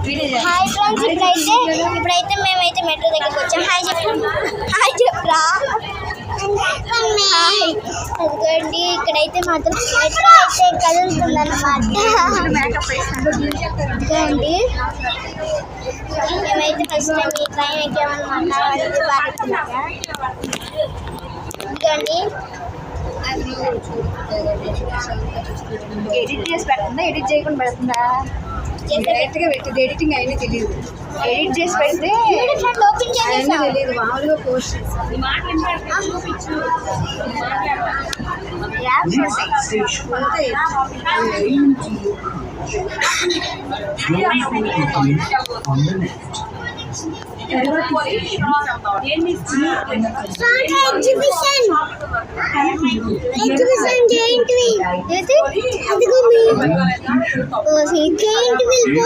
Hi friends, ఇప్పుడైతే మేమైతే metro దగ్గరికి వచ్చాం. హాయ్ చెప్పరా. హాయ్. అదిగోండి, ఇక్కడైతే మాత్రం మెట్రో అయితే కదులుతుందన్నమాట. ఇదిగోండి, మేమైతే ఫస్ట్ టైం ఈ ట్రైన్ ఎక్కామన్నమాట. ఇదిగోండి, ఎడిట్ చేసి పెడుతుందా, ఎడిట్ చేయకుండా పెడుతుందా? డైరెక్ట్గా పెట్టింది, ఎడిటింగ్ అయినా తెలియదు. ఎడిట్ చేసి పెడితే ఓపెన్ చేసేసా తెలియదు, మామూలుగా పోస్ట్ ఎగ్జిబిషన్